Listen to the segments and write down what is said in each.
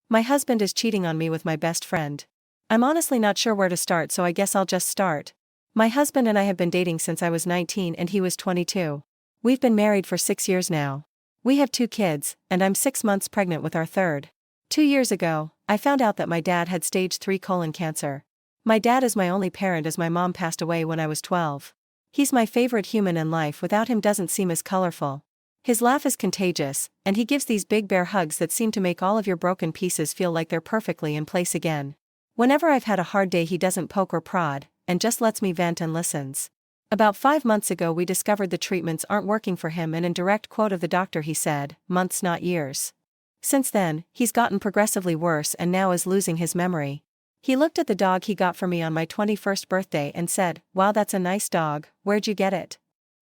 My husband is cheating on me with my best friend. I'm honestly not sure where to start, so I guess I'll just start. My husband and I have been dating since I was 19 and he was 22. We've been married for 6 years now. We have 2 kids, and I'm 6 months pregnant with our third. 2 years ago, I found out that my dad had stage 3 colon cancer. My dad is my only parent as my mom passed away when I was 12. He's my favorite human and life without him doesn't seem as colorful. His laugh is contagious, and he gives these big bear hugs that seem to make all of your broken pieces feel like they're perfectly in place again. Whenever I've had a hard day he doesn't poke or prod, and just lets me vent and listens. About 5 months ago we discovered the treatments aren't working for him, and in direct quote of the doctor he said, "Months not years." Since then, he's gotten progressively worse and now is losing his memory. He looked at the dog he got for me on my 21st birthday and said, "Wow, that's a nice dog, where'd you get it?"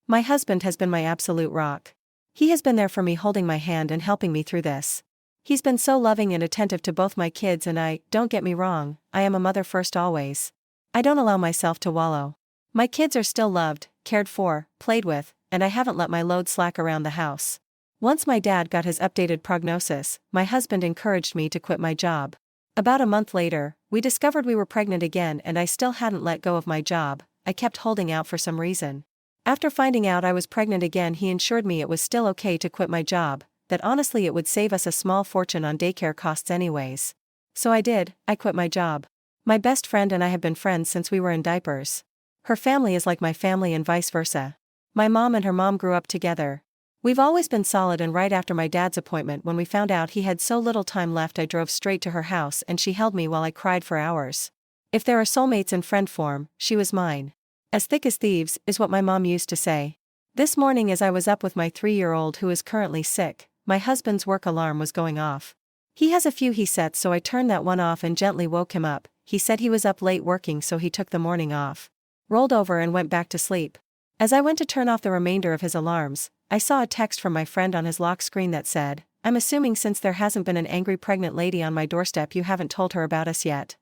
My husband has been my absolute rock. He has been there for me, holding my hand and helping me through this. He's been so loving and attentive to both my kids, and don't get me wrong, I am a mother first always. I don't allow myself to wallow. My kids are still loved, cared for, played with, and I haven't let my load slack around the house. Once my dad got his updated prognosis, my husband encouraged me to quit my job. About a month later, we discovered we were pregnant again, and I still hadn't let go of my job. I kept holding out for some reason. After finding out I was pregnant again, he assured me it was still okay to quit my job, that honestly it would save us a small fortune on daycare costs anyways. So I did. I quit my job. My best friend and I have been friends since we were in diapers. Her family is like my family and vice versa. My mom and her mom grew up together. We've always been solid, and right after my dad's appointment, when we found out he had so little time left, I drove straight to her house and she held me while I cried for hours. If there are soulmates in friend form, she was mine. As thick as thieves, is what my mom used to say. This morning as I was up with my 3-year-old who is currently sick, my husband's work alarm was going off. He has a few he sets, so I turned that one off and gently woke him up. He said he was up late working, so he took the morning off. Rolled over and went back to sleep. As I went to turn off the remainder of his alarms, I saw a text from my friend on his lock screen that said, "I'm assuming since there hasn't been an angry pregnant lady on my doorstep you haven't told her about us yet."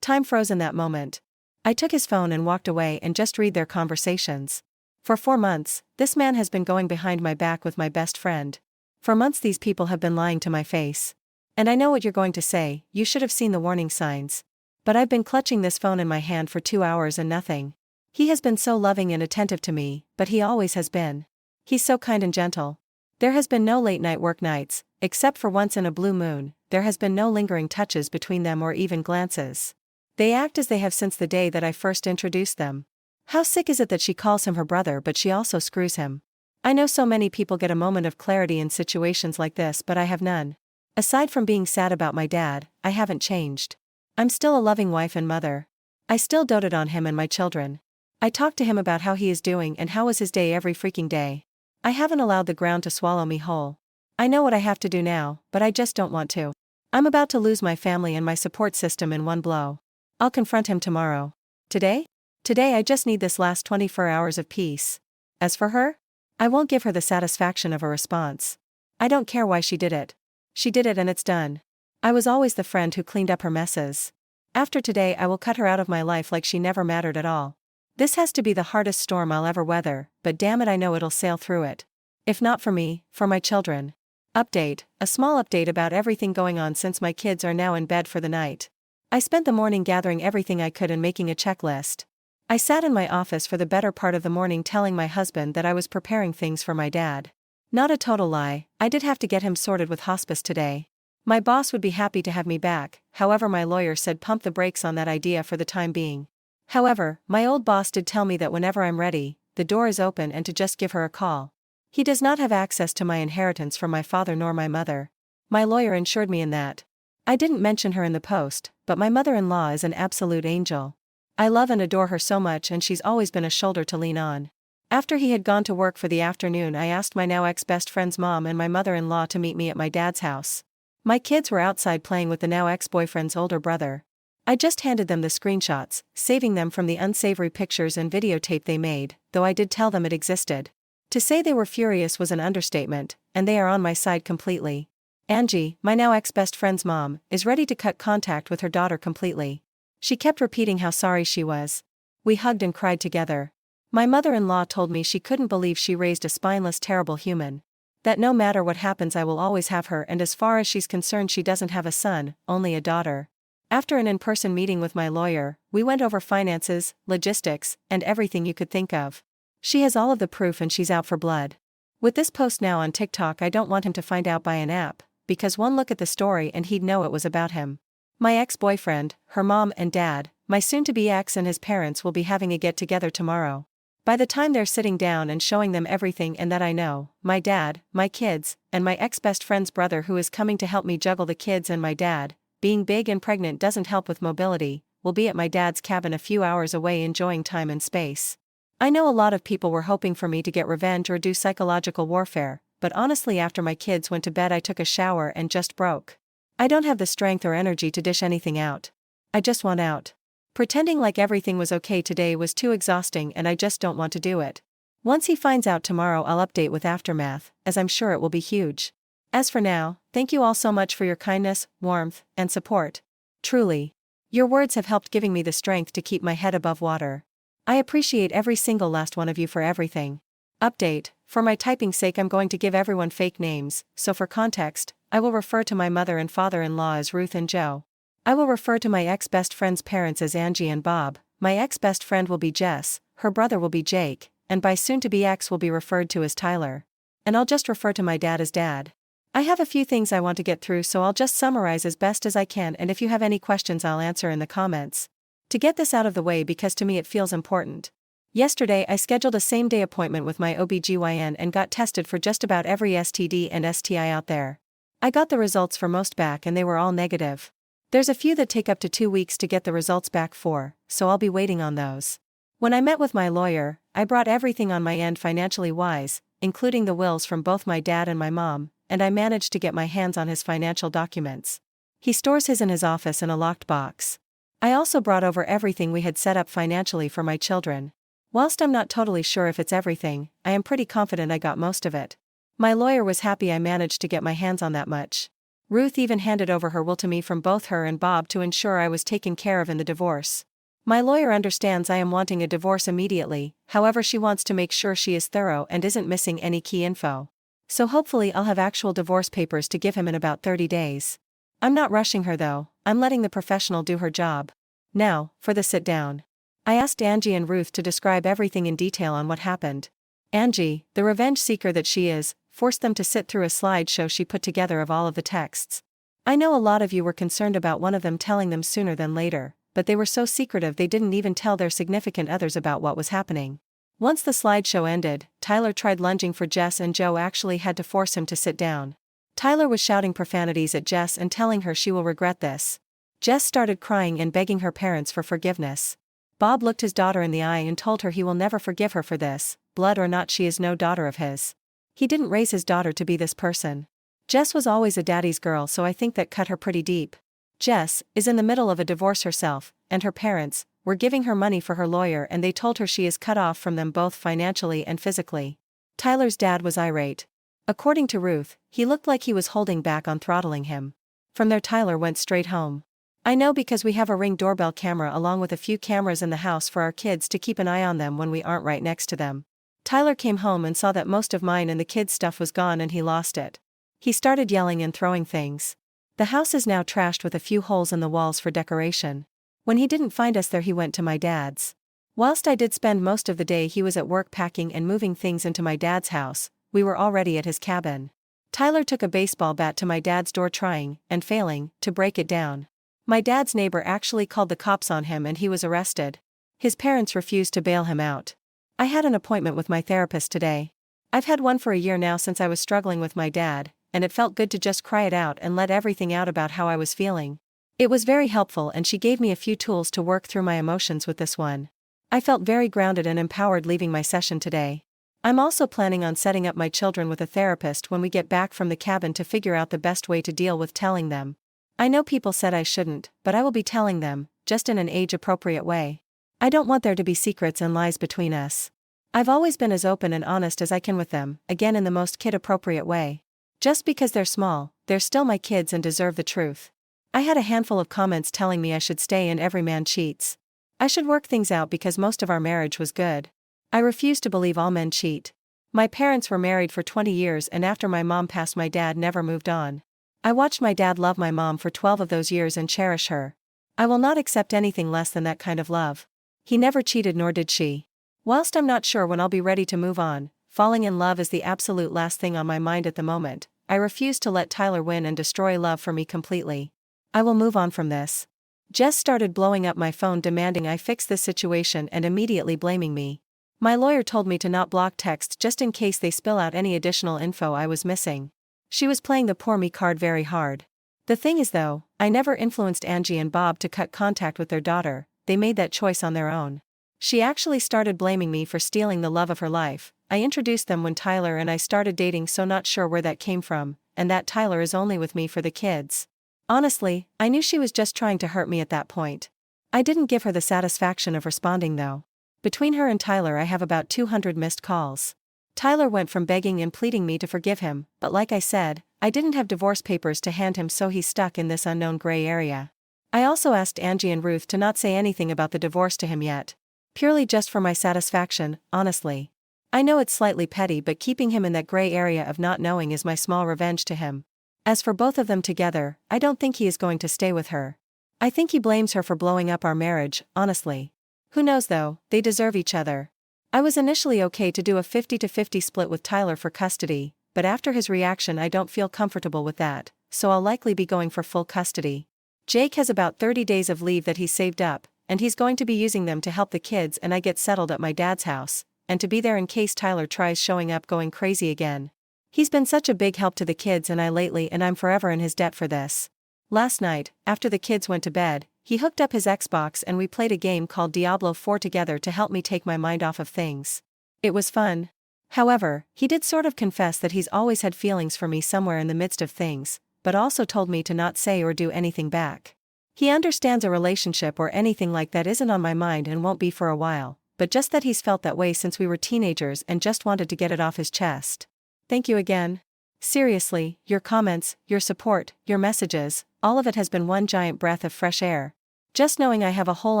Time froze in that moment. I took his phone and walked away and just read their conversations. For 4 months, this man has been going behind my back with my best friend. For months these people have been lying to my face. And I know what you're going to say, you should have seen the warning signs. But I've been clutching this phone in my hand for 2 hours and nothing. He has been so loving and attentive to me, but he always has been. He's so kind and gentle. There has been no late night work nights, except for once in a blue moon. There has been no lingering touches between them or even glances. They act as they have since the day that I first introduced them. How sick is it that she calls him her brother, but she also screws him? I know so many people get a moment of clarity in situations like this, but I have none. Aside from being sad about my dad, I haven't changed. I'm still a loving wife and mother. I still doted on him and my children. I talk to him about how he is doing and how was his day every freaking day. I haven't allowed the ground to swallow me whole. I know what I have to do now, but I just don't want to. I'm about to lose my family and my support system in one blow. I'll confront him tomorrow. Today? Today I just need this last 24 hours of peace. As for her? I won't give her the satisfaction of a response. I don't care why she did it. She did it and it's done. I was always the friend who cleaned up her messes. After today I will cut her out of my life like she never mattered at all. This has to be the hardest storm I'll ever weather, but damn it, I know it'll sail through it. If not for me, for my children. Update, a small update about everything going on since my kids are now in bed for the night. I spent the morning gathering everything I could and making a checklist. I sat in my office for the better part of the morning telling my husband that I was preparing things for my dad. Not a total lie, I did have to get him sorted with hospice today. My boss would be happy to have me back, however my lawyer said pump the brakes on that idea for the time being. However, my old boss did tell me that whenever I'm ready, the door is open and to just give her a call. He does not have access to my inheritance from my father nor my mother. My lawyer assured me in that. I didn't mention her in the post, but my mother-in-law is an absolute angel. I love and adore her so much, and she's always been a shoulder to lean on. After he had gone to work for the afternoon, I asked my now ex-best friend's mom and my mother-in-law to meet me at my dad's house. My kids were outside playing with the now ex-boyfriend's older brother. I just handed them the screenshots, saving them from the unsavory pictures and videotape they made, though I did tell them it existed. To say they were furious was an understatement, and they are on my side completely. Angie, my now ex-best friend's mom, is ready to cut contact with her daughter completely. She kept repeating how sorry she was. We hugged and cried together. My mother-in-law told me she couldn't believe she raised a spineless, terrible human. That no matter what happens I will always have her, and as far as she's concerned she doesn't have a son, only a daughter. After an in-person meeting with my lawyer, we went over finances, logistics, and everything you could think of. She has all of the proof and she's out for blood. With this post now on TikTok I don't want him to find out by an app, because one look at the story and he'd know it was about him. My ex-boyfriend, her mom and dad, my soon-to-be ex and his parents will be having a get-together tomorrow. By the time they're sitting down and showing them everything and that I know, my dad, my kids, and my ex-best friend's brother who is coming to help me juggle the kids and my dad, being big and pregnant doesn't help with mobility, will be at my dad's cabin a few hours away enjoying time and space. I know a lot of people were hoping for me to get revenge or do psychological warfare, but honestly after my kids went to bed I took a shower and just broke. I don't have the strength or energy to dish anything out. I just want out. Pretending like everything was okay today was too exhausting and I just don't want to do it. Once he finds out tomorrow I'll update with aftermath, as I'm sure it will be huge. As for now, thank you all so much for your kindness, warmth, and support. Truly. Your words have helped giving me the strength to keep my head above water. I appreciate every single last one of you for everything. Update, for my typing's sake I'm going to give everyone fake names, so for context, I will refer to my mother and father-in-law as Ruth and Joe. I will refer to my ex-best friend's parents as Angie and Bob, my ex-best friend will be Jess, her brother will be Jake, and by soon-to-be ex will be referred to as Tyler. And I'll just refer to my dad as Dad. I have a few things I want to get through so I'll just summarize as best as I can, and if you have any questions I'll answer in the comments. To get this out of the way because to me it feels important. Yesterday I scheduled a same-day appointment with my OBGYN and got tested for just about every STD and STI out there. I got the results for most back and they were all negative. There's a few that take up to 2 weeks to get the results back for, so I'll be waiting on those. When I met with my lawyer, I brought everything on my end financially wise, including the wills from both my dad and my mom, and I managed to get my hands on his financial documents. He stores his in his office in a locked box. I also brought over everything we had set up financially for my children. Whilst I'm not totally sure if it's everything, I am pretty confident I got most of it. My lawyer was happy I managed to get my hands on that much. Ruth even handed over her will to me from both her and Bob to ensure I was taken care of in the divorce. My lawyer understands I am wanting a divorce immediately, however she wants to make sure she is thorough and isn't missing any key info. So hopefully I'll have actual divorce papers to give him in about 30 days. I'm not rushing her though, I'm letting the professional do her job. Now, for the sit down. I asked Angie and Ruth to describe everything in detail on what happened. Angie, the revenge seeker that she is, forced them to sit through a slideshow she put together of all of the texts. I know a lot of you were concerned about one of them telling them sooner than later, but they were so secretive they didn't even tell their significant others about what was happening. Once the slideshow ended, Tyler tried lunging for Jess and Joe actually had to force him to sit down. Tyler was shouting profanities at Jess and telling her she will regret this. Jess started crying and begging her parents for forgiveness. Bob looked his daughter in the eye and told her he will never forgive her for this, blood or not she is no daughter of his. He didn't raise his daughter to be this person. Jess was always a daddy's girl so I think that cut her pretty deep. Jess is in the middle of a divorce herself, and her parents were giving her money for her lawyer and they told her she is cut off from them both financially and physically. Tyler's dad was irate. According to Ruth, he looked like he was holding back on throttling him. From there Tyler went straight home. I know because we have a Ring doorbell camera along with a few cameras in the house for our kids to keep an eye on them when we aren't right next to them. Tyler came home and saw that most of mine and the kids' stuff was gone and he lost it. He started yelling and throwing things. The house is now trashed with a few holes in the walls for decoration. When he didn't find us there he went to my dad's. Whilst I did spend most of the day he was at work packing and moving things into my dad's house, we were already at his cabin. Tyler took a baseball bat to my dad's door trying, and failing, to break it down. My dad's neighbor actually called the cops on him and he was arrested. His parents refused to bail him out. I had an appointment with my therapist today. I've had one for a year now since I was struggling with my dad, and it felt good to just cry it out and let everything out about how I was feeling. It was very helpful and she gave me a few tools to work through my emotions with this one. I felt very grounded and empowered leaving my session today. I'm also planning on setting up my children with a therapist when we get back from the cabin to figure out the best way to deal with telling them. I know people said I shouldn't, but I will be telling them, just in an age-appropriate way. I don't want there to be secrets and lies between us. I've always been as open and honest as I can with them, again in the most kid-appropriate way. Just because they're small, they're still my kids and deserve the truth. I had a handful of comments telling me I should stay and every man cheats. I should work things out because most of our marriage was good. I refuse to believe all men cheat. My parents were married for 20 years, and after my mom passed, my dad never moved on. I watched my dad love my mom for 12 of those years and cherish her. I will not accept anything less than that kind of love. He never cheated, nor did she. Whilst I'm not sure when I'll be ready to move on, falling in love is the absolute last thing on my mind at the moment. I refuse to let Tyler win and destroy love for me completely. I will move on from this. Jess started blowing up my phone demanding I fix this situation and immediately blaming me. My lawyer told me to not block texts just in case they spill out any additional info I was missing. She was playing the poor me card very hard. The thing is though, I never influenced Angie and Bob to cut contact with their daughter, they made that choice on their own. She actually started blaming me for stealing the love of her life. I introduced them when Tyler and I started dating, so not sure where that came from, and that Tyler is only with me for the kids. Honestly, I knew she was just trying to hurt me at that point. I didn't give her the satisfaction of responding though. Between her and Tyler I have about 200 missed calls. Tyler went from begging and pleading me to forgive him, but like I said, I didn't have divorce papers to hand him, so he's stuck in this unknown gray area. I also asked Angie and Ruth to not say anything about the divorce to him yet. Purely just for my satisfaction, honestly. I know it's slightly petty, but keeping him in that gray area of not knowing is my small revenge to him. As for both of them together, I don't think he is going to stay with her. I think he blames her for blowing up our marriage, honestly. Who knows though, they deserve each other. I was initially okay to do a 50-50 split with Tyler for custody, but after his reaction I don't feel comfortable with that, so I'll likely be going for full custody. Jake has about 30 days of leave that he's saved up, and he's going to be using them to help the kids and I get settled at my dad's house, and to be there in case Tyler tries showing up going crazy again. He's been such a big help to the kids and I lately, and I'm forever in his debt for this. Last night, after the kids went to bed, he hooked up his Xbox and we played a game called Diablo 4 together to help me take my mind off of things. It was fun. However, he did sort of confess that he's always had feelings for me somewhere in the midst of things, but also told me to not say or do anything back. He understands a relationship or anything like that isn't on my mind and won't be for a while, but just that he's felt that way since we were teenagers and just wanted to get it off his chest. Thank you again. Seriously, your comments, your support, your messages, all of it has been one giant breath of fresh air. Just knowing I have a whole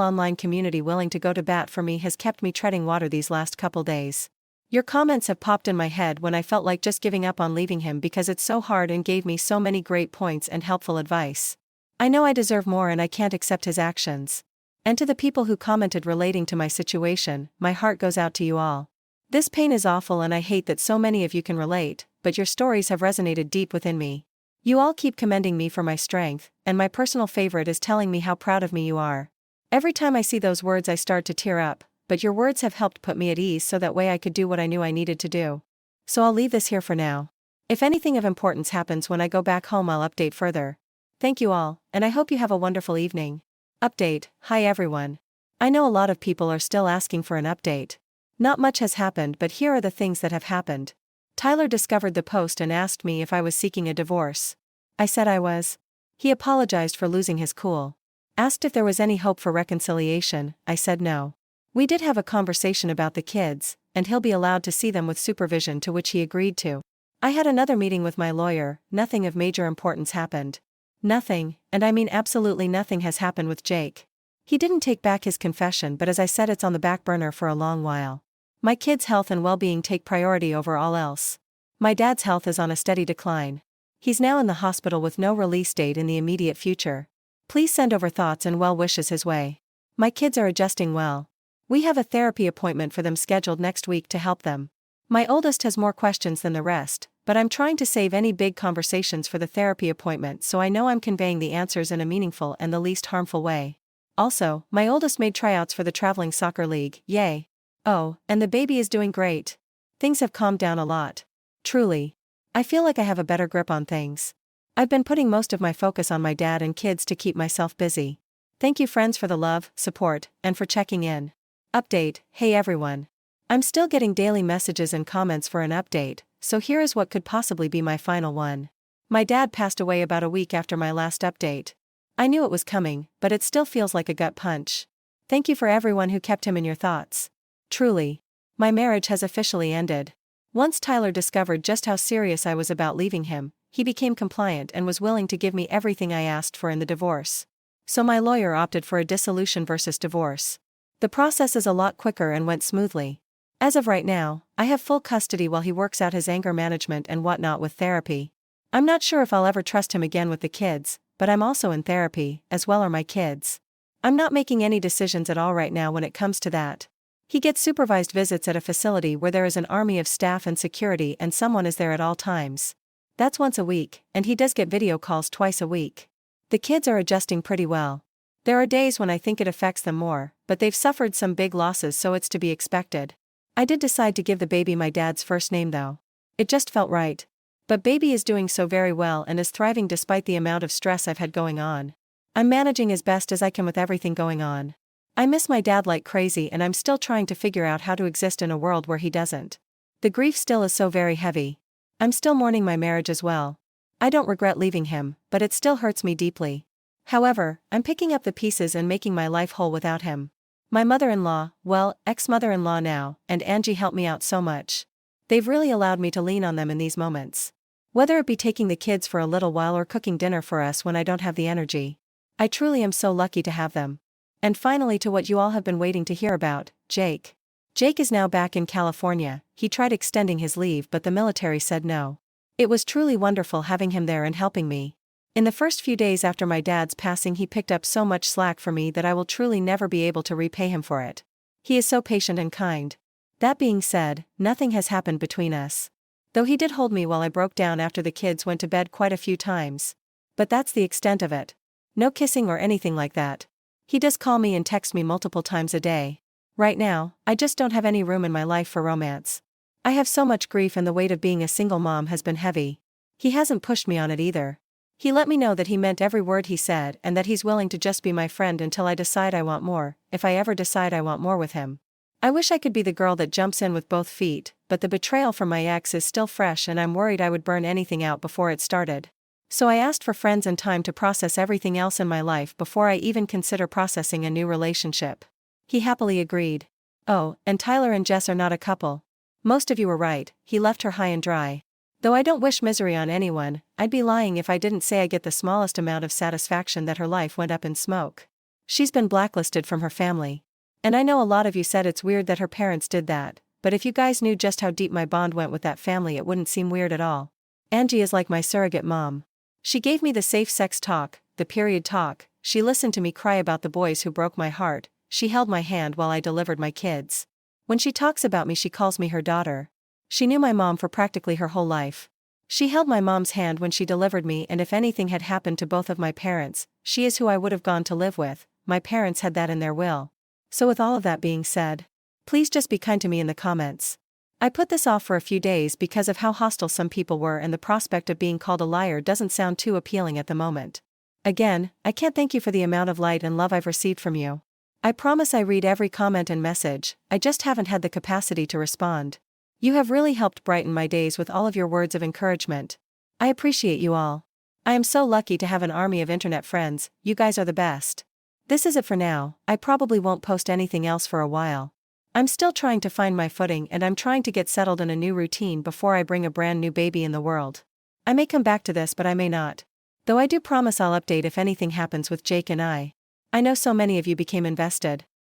online community willing to go to bat for me has kept me treading water these last couple days. Your comments have popped in my head when I felt like just giving up on leaving him because it's so hard, and gave me so many great points and helpful advice. I know I deserve more and I can't accept his actions. And to the people who commented relating to my situation, my heart goes out to you all. This pain is awful and I hate that so many of you can relate, but your stories have resonated deep within me. You all keep commending me for my strength, and my personal favorite is telling me how proud of me you are. Every time I see those words I start to tear up, but your words have helped put me at ease so that way I could do what I knew I needed to do. So I'll leave this here for now. If anything of importance happens when I go back home, I'll update further. Thank you all, and I hope you have a wonderful evening. Update. Hi everyone. I know a lot of people are still asking for an update. Not much has happened, but here are the things that have happened. Tyler discovered the post and asked me if I was seeking a divorce. I said I was. He apologized for losing his cool. Asked if there was any hope for reconciliation. I said no. We did have a conversation about the kids, and he'll be allowed to see them with supervision, to which he agreed to. I had another meeting with my lawyer. Nothing of major importance happened. Nothing, and I mean absolutely nothing, has happened with Jake. He didn't take back his confession, but as I said, it's on the back burner for a long while. My kids' health and well-being take priority over all else. My dad's health is on a steady decline. He's now in the hospital with no release date in the immediate future. Please send over thoughts and well wishes his way. My kids are adjusting well. We have a therapy appointment for them scheduled next week to help them. My oldest has more questions than the rest, but I'm trying to save any big conversations for the therapy appointment, so I know I'm conveying the answers in a meaningful and the least harmful way. Also, my oldest made tryouts for the traveling soccer league, yay. Oh, and the baby is doing great. Things have calmed down a lot. Truly. I feel like I have a better grip on things. I've been putting most of my focus on my dad and kids to keep myself busy. Thank you friends for the love, support, and for checking in. Update. Hey everyone. I'm still getting daily messages and comments for an update, so here is what could possibly be my final one. My dad passed away about a week after my last update. I knew it was coming, but it still feels like a gut punch. Thank you for everyone who kept him in your thoughts. Truly. My marriage has officially ended. Once Tyler discovered just how serious I was about leaving him, he became compliant and was willing to give me everything I asked for in the divorce. So my lawyer opted for a dissolution versus divorce. The process is a lot quicker and went smoothly. As of right now, I have full custody while he works out his anger management and whatnot with therapy. I'm not sure if I'll ever trust him again with the kids, but I'm also in therapy, as well are my kids. I'm not making any decisions at all right now when it comes to that. He gets supervised visits at a facility where there is an army of staff and security and someone is there at all times. That's once a week, and he does get video calls twice a week. The kids are adjusting pretty well. There are days when I think it affects them more, but they've suffered some big losses, so it's to be expected. I did decide to give the baby my dad's first name though. It just felt right. But baby is doing so very well and is thriving despite the amount of stress I've had going on. I'm managing as best as I can with everything going on. I miss my dad like crazy and I'm still trying to figure out how to exist in a world where he doesn't. The grief still is so very heavy. I'm still mourning my marriage as well. I don't regret leaving him, but it still hurts me deeply. However, I'm picking up the pieces and making my life whole without him. My mother-in-law, well, ex-mother-in-law now, and Angie helped me out so much. They've really allowed me to lean on them in these moments. Whether it be taking the kids for a little while or cooking dinner for us when I don't have the energy. I truly am so lucky to have them. And finally, to what you all have been waiting to hear about, Jake. Jake is now back in California. He tried extending his leave but the military said no. It was truly wonderful having him there and helping me. In the first few days after my dad's passing he picked up so much slack for me that I will truly never be able to repay him for it. He is so patient and kind. That being said, nothing has happened between us. Though he did hold me while I broke down after the kids went to bed quite a few times. But that's the extent of it. No kissing or anything like that. He does call me and text me multiple times a day. Right now, I just don't have any room in my life for romance. I have so much grief and the weight of being a single mom has been heavy. He hasn't pushed me on it either. He let me know that he meant every word he said and that he's willing to just be my friend until I decide I want more, if I ever decide I want more with him. I wish I could be the girl that jumps in with both feet, but the betrayal from my ex is still fresh and I'm worried I would burn anything out before it started. So I asked for friends and time to process everything else in my life before I even consider processing a new relationship. He happily agreed. Oh, and Tyler and Jess are not a couple. Most of you were right, he left her high and dry. Though I don't wish misery on anyone, I'd be lying if I didn't say I get the smallest amount of satisfaction that her life went up in smoke. She's been blacklisted from her family. And I know a lot of you said it's weird that her parents did that, but if you guys knew just how deep my bond went with that family it wouldn't seem weird at all. Angie is like my surrogate mom. She gave me the safe sex talk, the period talk, she listened to me cry about the boys who broke my heart, she held my hand while I delivered my kids. When she talks about me she calls me her daughter. She knew my mom for practically her whole life. She held my mom's hand when she delivered me and if anything had happened to both of my parents, she is who I would have gone to live with, my parents had that in their will. So with all of that being said, please just be kind to me in the comments. I put this off for a few days because of how hostile some people were and the prospect of being called a liar doesn't sound too appealing at the moment. Again, I can't thank you for the amount of light and love I've received from you. I promise I read every comment and message, I just haven't had the capacity to respond. You have really helped brighten my days with all of your words of encouragement. I appreciate you all. I am so lucky to have an army of internet friends, you guys are the best. This is it for now, I probably won't post anything else for a while. I'm still trying to find my footing and I'm trying to get settled in a new routine before I bring a brand new baby in the world. I may come back to this but I may not. Though I do promise I'll update if anything happens with Jake and I. I know so many of you became invested.